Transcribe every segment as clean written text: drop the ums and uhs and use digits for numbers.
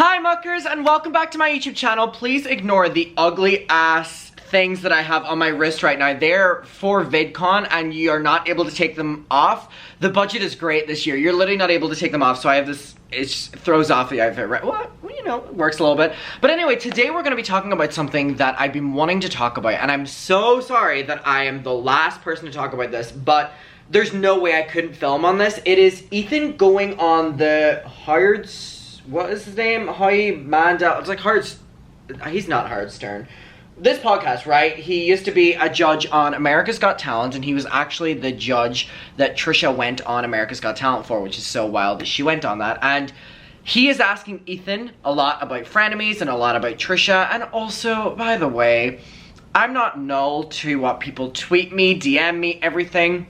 Hi muckers, and welcome back to my YouTube channel. Please ignore the ugly ass things that I have on my wrist right now. They're for VidCon and you are not able to take them off. The budget is great this year. You're literally not able to take them off, so I have this, it throws off the outfit, right? Well, you know, it works a little bit. But anyway, today we're going to be talking about something that I've been wanting to talk about, and I'm so sorry that I am the last person to talk about this, but there's no way I couldn't film on this. It is Ethan going on the what is his name? Howie Mandel. It's like he's not Howard Stern. This podcast, right? He used to be a judge on America's Got Talent, and he was actually the judge that Trisha went on America's Got Talent for, which is so wild that she went on that. And he is asking Ethan a lot about frenemies and a lot about Trisha. And also, by the way, I'm not null to what people tweet me, DM me, everything.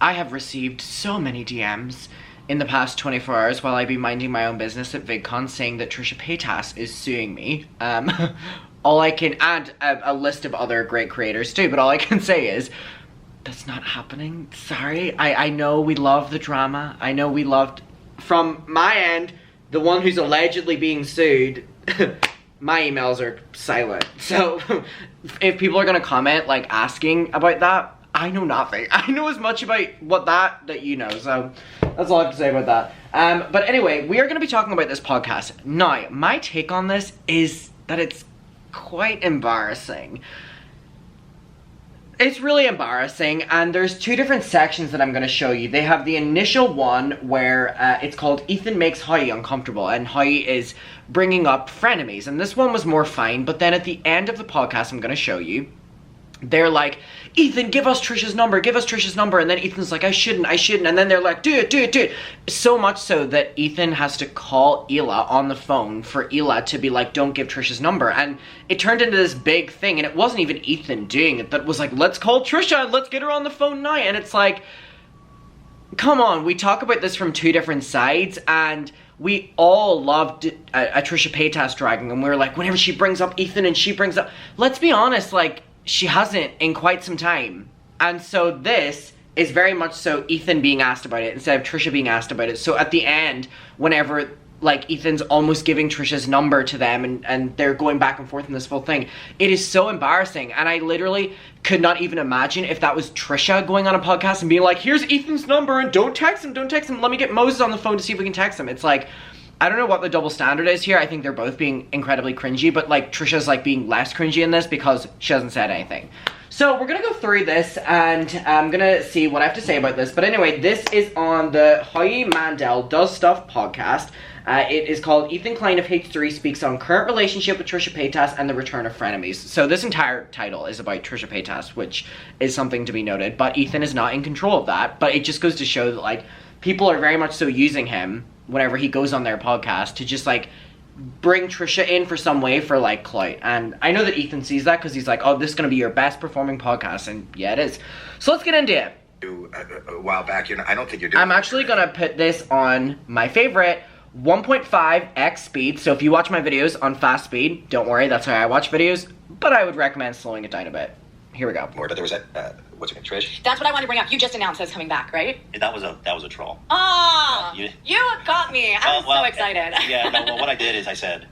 I have received so many DMs in the past 24 hours while I be minding my own business at VidCon saying that Trisha Paytas is suing me. All I can add a list of other great creators too, but all I can say is that's not happening. Sorry. I know we love the drama. I know we loved, from my end, the one who's allegedly being sued, my emails are silent. So if people are gonna comment like asking about that, I know nothing. I know as much about what that you know, so that's all I have to say about that. But anyway, we are going to be talking about this podcast. Now, my take on this is that it's quite embarrassing. It's really embarrassing, and there's two different sections that I'm going to show you. They have the initial one where it's called Ethan Makes Howie Uncomfortable, and Howie is bringing up frenemies, and this one was more fine, but then at the end of the podcast I'm going to show you, they're like, Ethan, give us Trisha's number, and then Ethan's like, I shouldn't, and then they're like, do it. So much so that Ethan has to call Hila on the phone for Hila to be like, don't give Trisha's number, and it turned into this big thing, and it wasn't even Ethan doing it, that was like, let's call Trisha, let's get her on the phone now, and it's like, come on, we talk about this from two different sides, and we all loved a Trisha Paytas dragging, and we were like, whenever she brings up Ethan and she brings up, let's be honest, like, she hasn't in quite some time. And so this is very much so Ethan being asked about it instead of Trisha being asked about it. So at the end, whenever like Ethan's almost giving Trisha's number to them and they're going back and forth in this whole thing, it is so embarrassing. And I literally could not even imagine if that was Trisha going on a podcast and being like, here's Ethan's number and don't text him, let me get Moses on the phone to see if we can text him. It's like, I don't know what the double standard is here. I think they're both being incredibly cringy, but like Trisha's like being less cringy in this because she hasn't said anything. So we're gonna go through this and I'm gonna see what I have to say about this. But anyway, this is on the Howie Mandel Does Stuff podcast. It is called Ethan Klein of H3 speaks on current relationship with Trisha Paytas and the return of frenemies. So this entire title is about Trisha Paytas, which is something to be noted, but Ethan is not in control of that. But it just goes to show that like people are very much so using him whenever he goes on their podcast to just like bring Trisha in for some way for like clout. And I know that Ethan sees that because he's like, oh, this is gonna be your best performing podcast, and yeah, it is. So let's get into it. A while back, I don't think you're doing. I'm actually gonna put this on my favorite 1.5x speed. So if you watch my videos on fast speed, don't worry, that's how I watch videos, but I would recommend slowing it down a bit. Here we go. More, but there was that, what's her name, Trish? That's what I wanted to bring up. You just announced us coming back, right? That was a troll. Oh, you got me. I was so excited. Yeah, no, well, what I did is I said,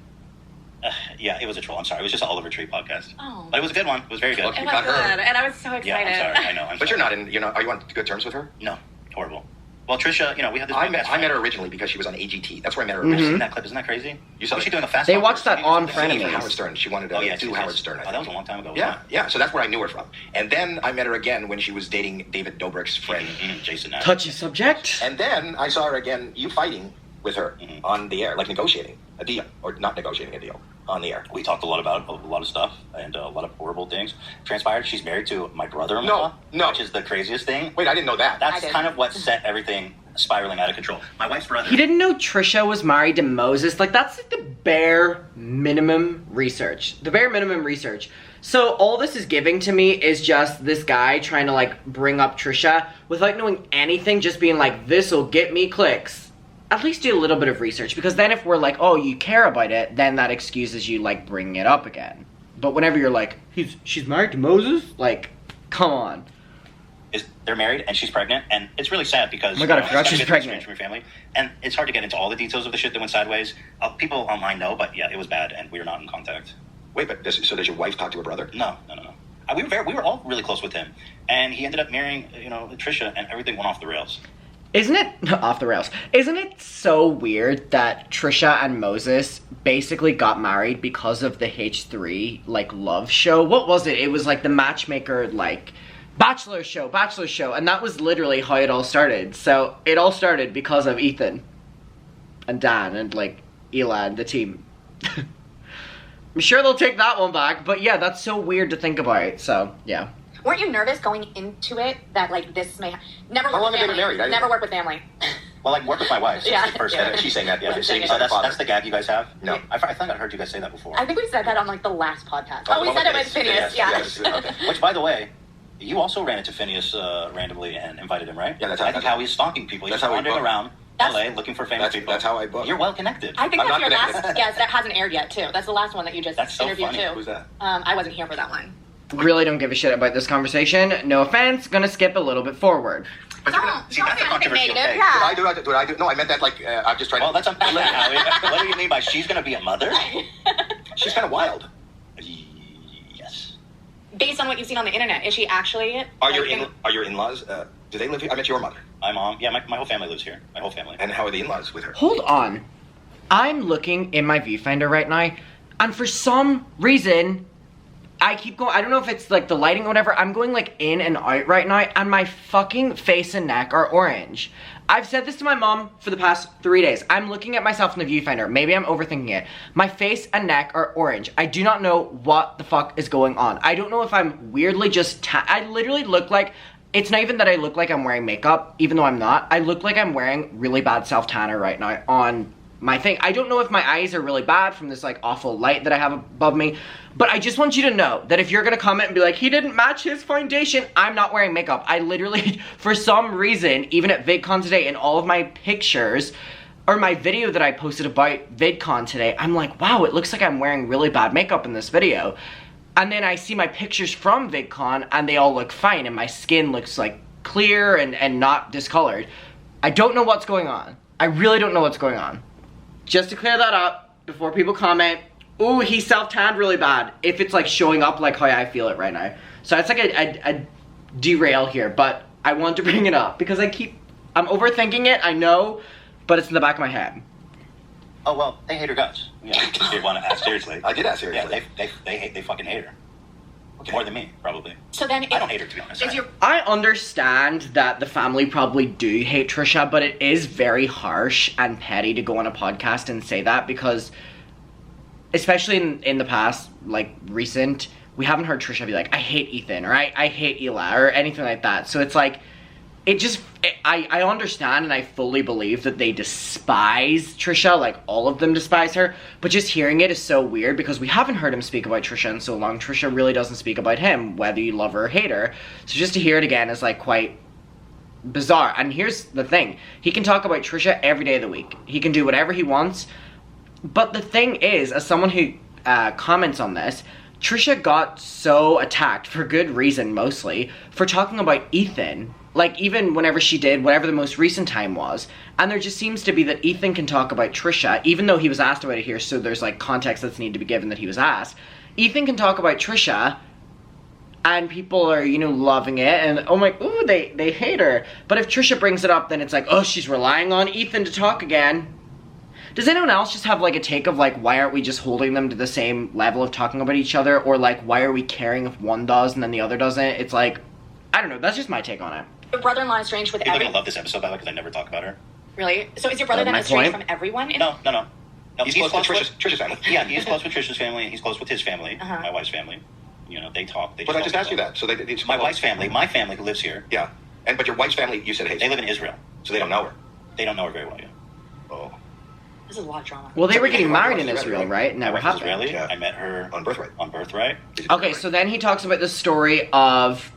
yeah, it was a troll. I'm sorry. It was just an Oliver Tree podcast. Oh. But it was a good one. It was very good. It was good, and I was so excited. Yeah, I'm sorry. I know. But you're not in, are you on good terms with her? No, horrible. Well, Trisha, we had this. I met her originally because she was on AGT. That's where I met her originally. Isn't that clip? Isn't that crazy? You saw she doing a fast. They watched that on Frenemies. Howard Stern. She wanted to do Howard Stern. Oh, that was a long time ago. Yeah. So that's where I knew her from. And then I met her again when she was dating David Dobrik's friend, Jason. Touchy subject. And then I saw her again, you fighting with her on the air, like negotiating a deal, or not negotiating a deal. On the air. We talked a lot about a lot of stuff and a lot of horrible things transpired. She's married to my brother-in-law, no, which is the craziest thing. Wait, I didn't know that. That's kind of what set everything spiraling out of control. My wife's brother. He didn't know Trisha was married to Moses. Like, that's like the bare minimum research. The bare minimum research. So all this is giving to me is just this guy trying to like bring up Trisha without knowing anything, just being like, this'll get me clicks. At least do a little bit of research, because then if we're like, oh, you care about it, then that excuses you like bringing it up again. But whenever you're like, she's married to Moses, like, come on. is they're married and she's pregnant, and it's really sad because oh my God, I it's forgot gotta she's get pregnant from your family, and it's hard to get into all the details of the shit that went sideways. People online know, but yeah, it was bad, and we were not in contact. Wait, but does your wife talk to her brother? No. We were all really close with him, and he ended up marrying Trisha, and everything went off the rails. Isn't it off the rails? Isn't it so weird that Trisha and Moses basically got married because of the H3 like love show? What was it? It was like the matchmaker like bachelor show, and that was literally how it all started. So it all started because of Ethan and Dan and like Ela and the team. I'm sure they'll take that one back, but yeah, that's so weird to think about. So yeah. Weren't you nervous going into it that like this may never How work long with have they been family? married? Never work with family. Well, like work with my wife. Yeah. The first Yeah. She's saying that. Yeah, She's saying saying So it. that's the gag you guys have? No. I thought I heard you guys say that before. I think we said that on like the last podcast. Oh, Oh, we well, said it okay. with Phineas. Yes, Yeah. okay. Which, by the way, you also ran into Phineas randomly and invited him, right? Yeah, that's I how- think how he's stalking people. He's that's how we wandering book. around That's- LA looking for famous people. That's how I book. You're well connected. I think I'm that's not your connected. last guest that hasn't aired yet too. That's the last one that you just That's so interviewed funny. too. Who's that? I wasn't here for that one. Really don't give a shit about this conversation. No offense, gonna skip a little bit forward. But you're gonna, See, that's a say anything controversial negative. take. Yeah. Did I do? No, I meant that like I'm just trying Well, to. let's unpack that, Howie. What do you mean by she's going to be a mother? She's kind of wild. Yes. Based on what you've seen on the internet, is she actually? Are your in-laws? Do they live here? I met your mother. My mom, yeah, my whole family lives here. My whole family. And how are the in-laws with her? Hold on. I'm looking in my viewfinder right now, and for some reason, I keep going, I don't know if it's like the lighting or whatever, I'm going like in and out right now, and my fucking face and neck are orange. I've said this to my mom for the past 3 days. I'm looking at myself in the viewfinder. Maybe I'm overthinking it. My face and neck are orange. I do not know what the fuck is going on. I don't know if I'm weirdly just I literally look like, it's not even that I look like I'm wearing makeup, even though I'm not. I look like I'm wearing really bad self-tanner right now on my thing. I don't know if my eyes are really bad from this like awful light that I have above me, but I just want you to know that if you're gonna comment and be like, he didn't match his foundation, I'm not wearing makeup. I literally, for some reason, even at VidCon today, in all of my pictures, or my video that I posted about VidCon today, I'm like, wow, it looks like I'm wearing really bad makeup in this video. And then I see my pictures from VidCon and they all look fine and my skin looks like clear and not discolored. I don't know what's going on. I really don't know what's going on. Just to clear that up, before people comment, ooh, he self-tanned really bad, if it's like showing up like how I feel it right now. So it's like a derail here, but I want to bring it up because I'm overthinking it, I know, but it's in the back of my head. Oh, well, they hate her guts. Yeah, if you want to ask seriously. I did ask seriously. Yeah, they fucking hate her. Okay. More than me, probably. So then, I don't hate her, to be honest. I understand that the family probably do hate Trisha, but it is very harsh and petty to go on a podcast and say that because, especially in the past, like recent, we haven't heard Trisha be like, I hate Ethan, or I hate Ela, or anything like that. So it's like, I understand and I fully believe that they despise Trisha, like all of them despise her, but just hearing it is so weird because we haven't heard him speak about Trisha in so long. Trisha really doesn't speak about him, whether you love her or hate her. So just to hear it again is like quite bizarre. And here's the thing, he can talk about Trisha every day of the week. He can do whatever he wants, but the thing is, as someone who comments on this, Trisha got so attacked, for good reason mostly, for talking about Ethan. Like, even whenever she did, whatever the most recent time was. And there just seems to be that Ethan can talk about Trisha, even though he was asked about it here, so there's, like, context that's needed to be given that he was asked. Ethan can talk about Trisha, and people are, you know, loving it, and, oh my, ooh, they hate her. But if Trisha brings it up, then it's like, oh, she's relying on Ethan to talk again. Does anyone else just have, like, a take of, like, why aren't we just holding them to the same level of talking about each other? Or, like, why are we caring if one does and then the other doesn't? It's like, I don't know, that's just my take on it. Your brother-in-law is estranged with People are everyone. going to love this episode, by the way, because I never talk about her. Really? So is your brother then my estranged point. from everyone? No. He's close with Trisha's family. Yeah, he's close with Trisha's family. He's close with his family, Uh-huh. my wife's family. You know, they talk. But I just asked you that. So My wife's family, my family who lives here, Yeah. But your wife's family, you said hates they her. live in Israel. So they don't know her. They don't know her very well yet. Oh. This is a lot of drama. Well, they were getting Yeah, married in right, Israel, right. right? Never My wife's happened. Israeli. Yeah. I met her On Birthright. On Birthright. Okay, so then he talks about the story of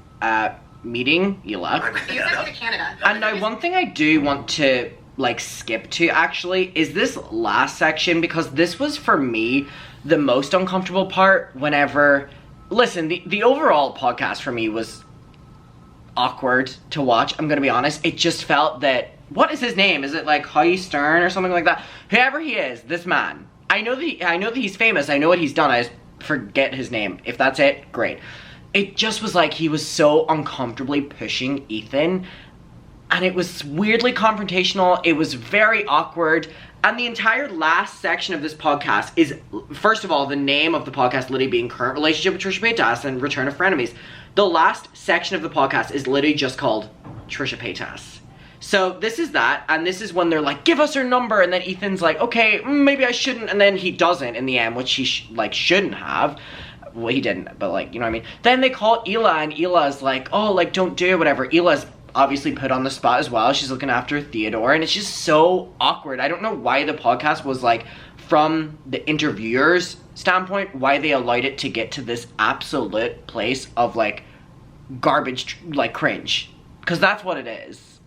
meeting Ela. You sent me to Canada. And now one thing I do want to like skip to actually is this last section, because this was for me the most uncomfortable part whenever, listen, the overall podcast for me was awkward to watch, I'm gonna be honest. It just felt that, what is his name? Is it like Howie Stern or something like that? Whoever he is, this man. I know that he's famous. I know what he's done. I just forget his name. If that's it, great. It just was like he was so uncomfortably pushing Ethan, and it was weirdly confrontational. It was very awkward. And the entire last section of this podcast is, first of all, the name of the podcast literally being Current Relationship with Trisha Paytas and Return of Frenemies. The last section of the podcast is literally just called Trisha Paytas. So this is that, and this is when they're like, give us her number, and then Ethan's like, okay, maybe I shouldn't, and then he doesn't in the end, which he shouldn't have. Well, he didn't, but like, you know what I mean? Then they call Ela, and Ela's like, oh, like, don't do it, whatever. Ela's obviously put on the spot as well. She's looking after Theodore, and it's just so awkward. I don't know why the podcast was like, from the interviewer's standpoint, why they allowed it to get to this absolute place of like garbage, like cringe, because that's what it is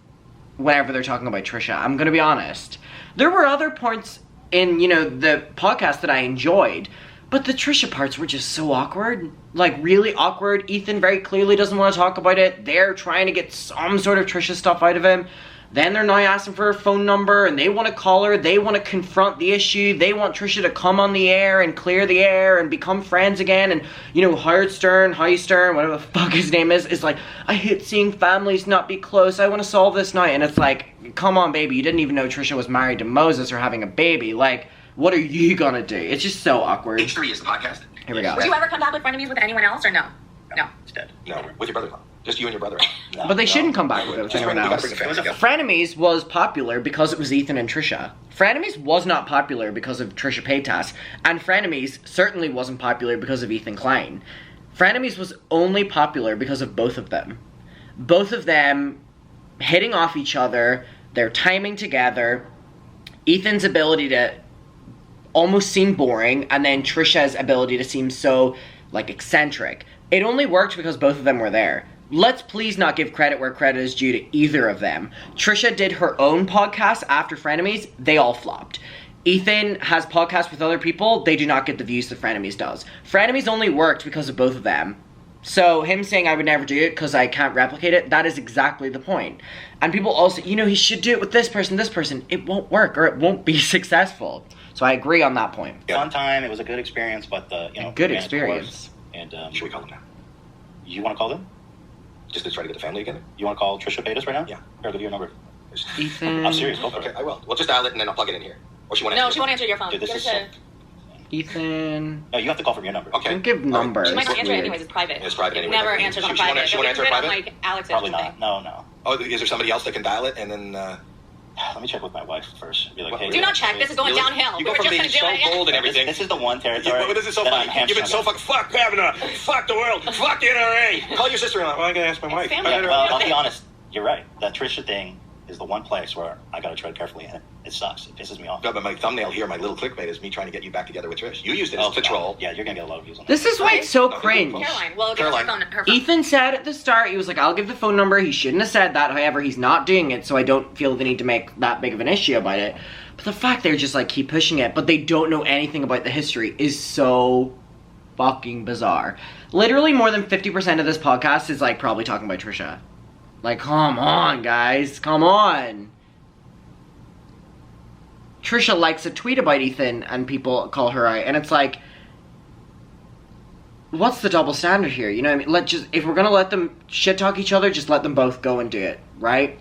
whenever they're talking about Trisha. I'm gonna be honest, there were other points in, you know, the podcast that I enjoyed, but the Trisha parts were just so awkward, like really awkward. Ethan very clearly doesn't want to talk about it. They're trying to get some sort of Trisha stuff out of him. Then they're now asking for her phone number, and they want to call her. They want to confront the issue. They want Trisha to come on the air and clear the air and become friends again. And, you know, Howie Stern, whatever the fuck his name is like, I hate seeing families not be close. I want to solve this now. And it's like, come on, baby. You didn't even know Trisha was married to Moses or having a baby. Like, what are you gonna do? It's just so awkward. H3 is the podcast. Here we go. Would you ever come back with frenemies with anyone else or no? No. It's dead. No, with your brother-in-law. Just you and your brother. No, But they no. shouldn't come back with it with anyone else. Frenemies was popular because it was Ethan and Trisha. Frenemies was not popular because of Trisha Paytas. And Frenemies certainly wasn't popular because of Ethan Klein. Frenemies was only popular because of both of them. Both of them hitting off each other, their timing together, Ethan's ability to almost seem boring, and then Trisha's ability to seem so, like, eccentric. It only worked because both of them were there. Let's please not give credit where credit is due to either of them. Trisha did her own podcast after Frenemies. They all flopped. Ethan has podcasts with other people. They do not get the views that Frenemies does. Frenemies only worked because of both of them. So him saying I would never do it because I can't replicate it, that is exactly the point. And people also, you know, he should do it with this person. It won't work, or it won't be successful. So I agree on that point. Fun time. It was a good experience, but good experience. And should we call them now? You want to call them? Just to try to get the family again? You want to call Trisha Paytas right now? Yeah. Here, I'll give you a number. Ethan. I'm serious. Go for Okay, it. I will. Well, just dial it and then I'll plug it in here. Or she won't answer. No, she won't answer your phone. Dude, this Give is it to- Ethan. No, you have to call from your number. Okay. Don't give numbers. She might not It's answer it weird. anyways. It's private. It's private anyway. Never answers on She won't- private. she won't answer Get rid private? of, like Alex or Probably something. not. No. Oh, is there somebody else that can dial it and then... Let me check with my wife first. Be like, Well, hey, Do not check. This is going downhill. You We go were from just being going to do so it. bold and everything. This is the one territory. But this is so that funny. I'm You've been so hamstrung fuck Kavanaugh, fuck the world, fuck the NRA. Call your sister-in-law. Well, I gotta ask my wife. family. in. Well, I'll be honest. You're right. That Trisha thing is the one place where I gotta tread carefully in it. It sucks. It pisses me off. No, but my thumbnail here, my little clickbait, is me trying to get you back together with Trish. You used it as God. patrol. Yeah, you're gonna get a lot of views on that. This is why it's so No, cringe. Caroline. Well, give us her Caroline. phone. Ethan said at the start, he was like, I'll give the phone number. He shouldn't have said that. However, he's not doing it, so I don't feel the need to make that big of an issue about it. But the fact they're just like, keep pushing it, but they don't know anything about the history is so fucking bizarre. Literally more than 50% of this podcast is like probably talking about Trisha. Like, come on, guys. Come on. Trisha likes a tweet about Ethan and people call her out. And it's like, what's the double standard here? You know what I mean? If we're going to let them shit talk each other, just let them both go and do it, right?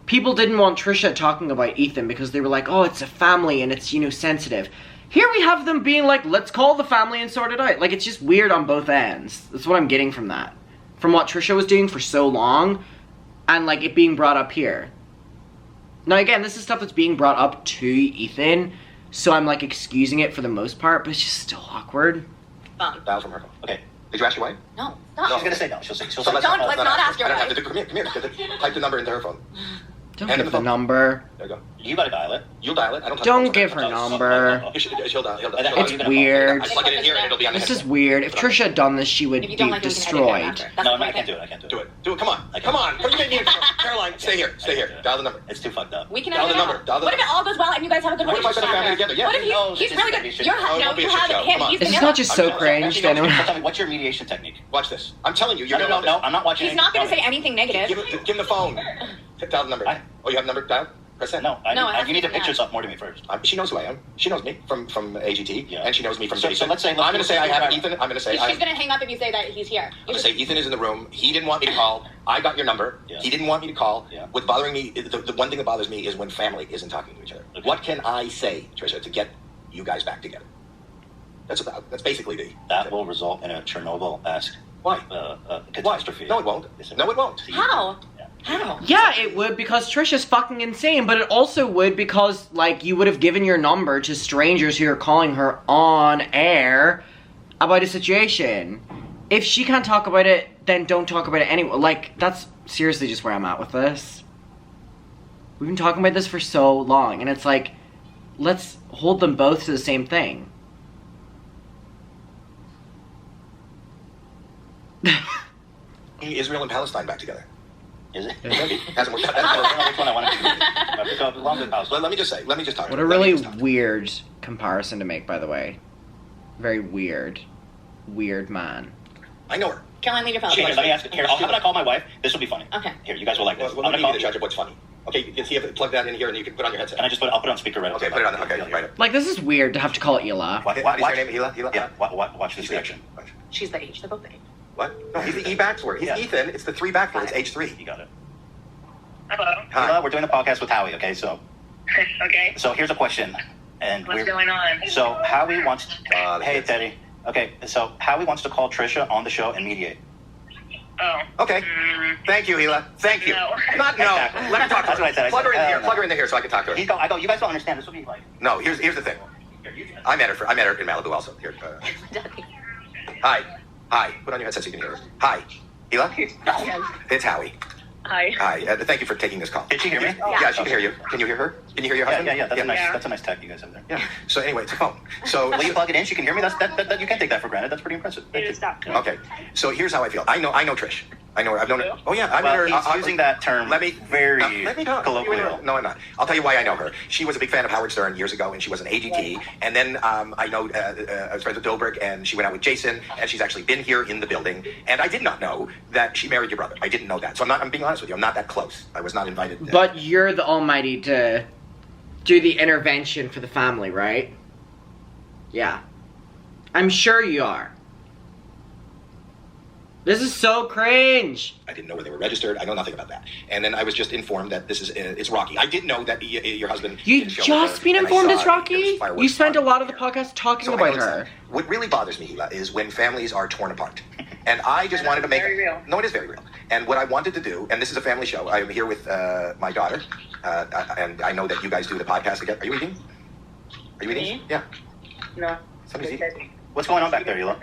People didn't want Trisha talking about Ethan because they were like, oh, it's a family and it's, you know, sensitive. Here we have them being like, let's call the family and sort it out. Like, it's just weird on both ends. That's what I'm getting from that. From what Trisha was doing for so long, and like it being brought up here. Now again, this is stuff that's being brought up to Ethan, so I'm like excusing it for the most part, but it's just still awkward. Phone. Dial from her phone. Okay. Did you ask your wife? No. No. Stop. She's gonna say no. She'll say. So Let's not ask your I don't have wife. to do. Come here. Type the number into her phone. Don't Hand give him the the phone. number. There you go. You gotta dial it. You'll dial it. I don't. Don't give her number. He'll dial. It's weird. I plug it in here and it'll be on the This is headset. weird. If Trisha had done this, she would If you be don't like it, we can edit it destroyed. after. That's No, okay. I can't do it. I can't do it. Do it. Do it. Come on. Come on. You made me. Caroline, stay here. Stay here. Dial the number. It's too fucked up. We can Dial the number. Dial the What if it all goes well and you guys have a good What if I put a family together? Yeah. What if he's really good? You have him. He's Is this not just so cringe? Tell me, what's your mediation technique? Watch this. I'm telling you. You're No, I'm not watching. He's not going to say anything negative. Give him the phone. Dial the number. Oh, you have the number dialed? Press that. No, you need to pitch yourself more to me first. She knows who I am. She knows me from AGT, and she knows me from So Jason. let's say... I'm going to say I have Ethan. I'm going to say... She's going to hang up if you say that he's here. I'm going to say Ethan is in the room. He didn't want me to call. I got your number. Yeah. He didn't want me to call. Yeah. What's bothering me, the one thing that bothers me is when family isn't talking to each other. Okay. What can I say, Trisha, to get you guys back together? That's basically the... That will result in a Chernobyl-esque Why? catastrophe. Why? No, it won't. No, it won't. How? How? Yeah, it would because Trisha's fucking insane, but it also would because, like, you would have given your number to strangers who are calling her on air about a situation. If she can't talk about it, then don't talk about it anyway. Like, that's seriously just where I'm at with this. We've been talking about this for so long, and it's like, let's hold them both to the same thing. Israel and Palestine back together. Is it? Hasn't worked out. Which one I want to do. Let me just talk. What a really weird comparison to make, by the way. Very weird. Weird man. I know her. Caroline, leave your phone. Let me ask you. Here, how about I call my wife? This will be funny. Okay. Here, you guys will like this. Well, let me be the judge of what's funny. Okay, you can see if it plug that in here and you can put on your headset. Can I just I'll put it on speaker right Okay, put it on. Okay, right. Like, this is weird to have to call Ela. What is your name? Hila? Yeah, watch this reaction. She's the H. They're both the H. What? No, he's the E backward. He's Ethan. It's the 3 backward. It's H3. You got it. Hello. Hi. We're doing a podcast with Howie, okay? So Okay. so here's a question. And What's going on? So Howie wants hey Teddy. Okay, so Howie wants to call Trisha on the show and mediate. Oh. Okay. Thank you, Hila. Thank you. No. Not no. Exactly. Let me talk to her. That's what I said. Plug her in I here. said, Plug her in here so I can talk to her. I go, you guys don't understand. This will be like... No, here's the thing. I met her in Malibu also. Here. Hi. Put on your headset so you can hear her. Hi. Hila? Yes. It's Howie. Hi. Hi. Thank you for taking this call. Did she hear me? Yeah, she can hear you. Can you hear her? Can you hear your husband? Yeah. That's a nice tech you guys have there. Yeah. So anyway, it's a phone. So Will you plug it in? She can hear me. That you can't take that for granted. That's pretty impressive. You just stop. okay. So here's how I feel. I know Trish. I know her. I've known her. Oh yeah, I've Well, known her. he's using that term Let me talk. colloquial. No, I'm not. I'll tell you why I know her. She was a big fan of Howard Stern years ago, and she was an AGT. And then I know I was friends with Dobrik, and she went out with Jason, and she's actually been here in the building. And I did not know that she married your brother. I didn't know that. So I'm being honest with you. I'm not that close. I was not invited. But you're the almighty to do the intervention for the family, right? Yeah. I'm sure you are. This is so cringe. I didn't know where they were registered. I know nothing about that. And then I was just informed that this is it's Rocky. I did know that your husband. You didn't show just her, been and I informed saw it's there Rocky? was fireworks You spent a on lot of the here. podcast talking So I about know her. that. What really bothers me, Hila, is when families are torn apart. And I just wanted to make very real. No, it is very real. And what I wanted to do, and this is a family show. I am here with my daughter, and I know that you guys do the podcast together. Are you eating? Are you eating? Me? Yeah. No. Somebody's eating. What's going on back there, Hila?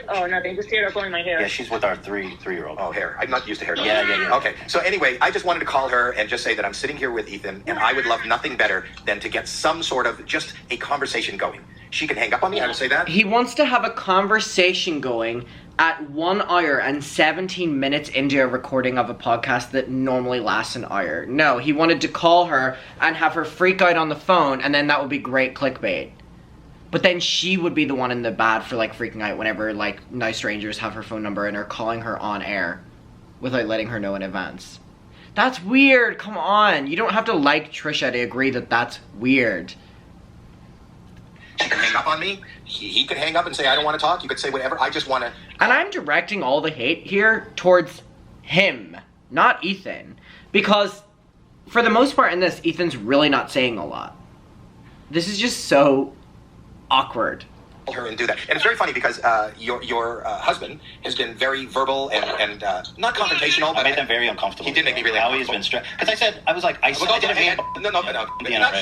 Oh, nothing. Just here pulling my hair. Yeah, she's with our three-year-old. Oh, hair. I'm not used to hair. Yeah. Okay. So anyway, I just wanted to call her and just say that I'm sitting here with Ethan, and I would love nothing better than to get some sort of just a conversation going. She can hang up on me. I will say that. He wants to have a conversation going at 1 hour and 17 minutes into a recording of a podcast that normally lasts an hour. No, he wanted to call her and have her freak out on the phone, and then that would be great clickbait. But then she would be the one in the bad for, like, freaking out whenever, like, nice strangers have her phone number and are calling her on air without letting her know in advance. That's weird. Come on. You don't have to like Trisha to agree that that's weird. She can hang up on me. He could hang up and say, I don't want to talk. You could say whatever. I just want to... And I'm directing all the hate here towards him, not Ethan. Because, for the most part in this, Ethan's really not saying a lot. This is just so awkward. her and do that. And it's very funny because your husband has been very verbal and not confrontational. I made them very uncomfortable. He did make me really uncomfortable. Howie's been stressed. Because I said, I didn't mean... No.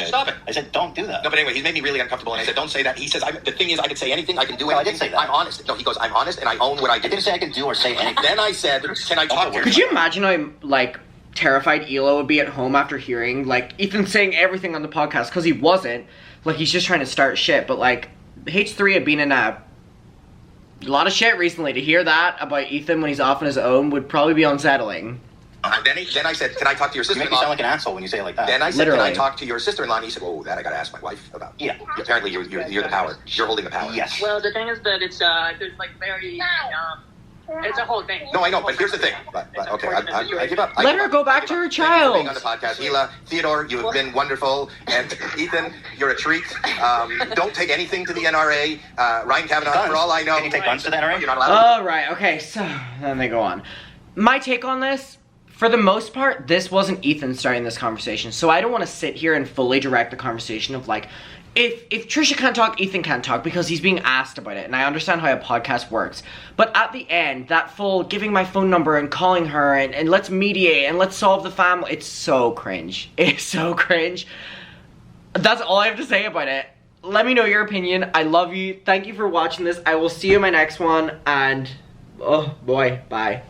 Stop it. I said, don't do that. No, but anyway, he's made me really uncomfortable, and I said, don't say that. He says, the thing is, I could say anything, I can do anything. No, I didn't say that. I'm honest. No, he goes, I'm honest, and I own what I did. I didn't say I can do or say anything. Then I said, can I talk to you? Could you imagine how, like, terrified Elo would be at home after hearing, like, Ethan saying everything on the podcast, because he wasn't. Like, he's just trying to start shit, but, like, H3 had been in a lot of shit recently. To hear that about Ethan when he's off on his own would probably be unsettling. Then I said, can I talk to your You make me sister-in-law? sound like an asshole when you say it like that. Then I said, Literally. can I talk to your sister-in-law? And he said, oh, that I got to ask my wife about. Yeah. Apparently, you're the power. You're holding the power. Yes. Well, the thing is that it's there's like very it's a whole thing. No, I know, but here's the thing. But okay, I give up. Let her go back to her Thank you for being child. on the podcast. Hila, Theodore, you have been wonderful. And Ethan, you're a treat. Don't take anything to the NRA. Ryan Kavanaugh, Guns. for all I know. Can you take guns to the NRA? You're not allowed. All right, okay, so then they go on. My take on this, for the most part, this wasn't Ethan starting this conversation, so I don't want to sit here and fully direct the conversation of like, if Trisha can't talk, Ethan can't talk because he's being asked about it, and I understand how a podcast works. But at the end, that full giving my phone number and calling her and let's mediate and let's solve the family, it's so cringe. It's so cringe. That's all I have to say about it. Let me know your opinion. I love you. Thank you for watching this. I will see you in my next one, and oh boy, bye.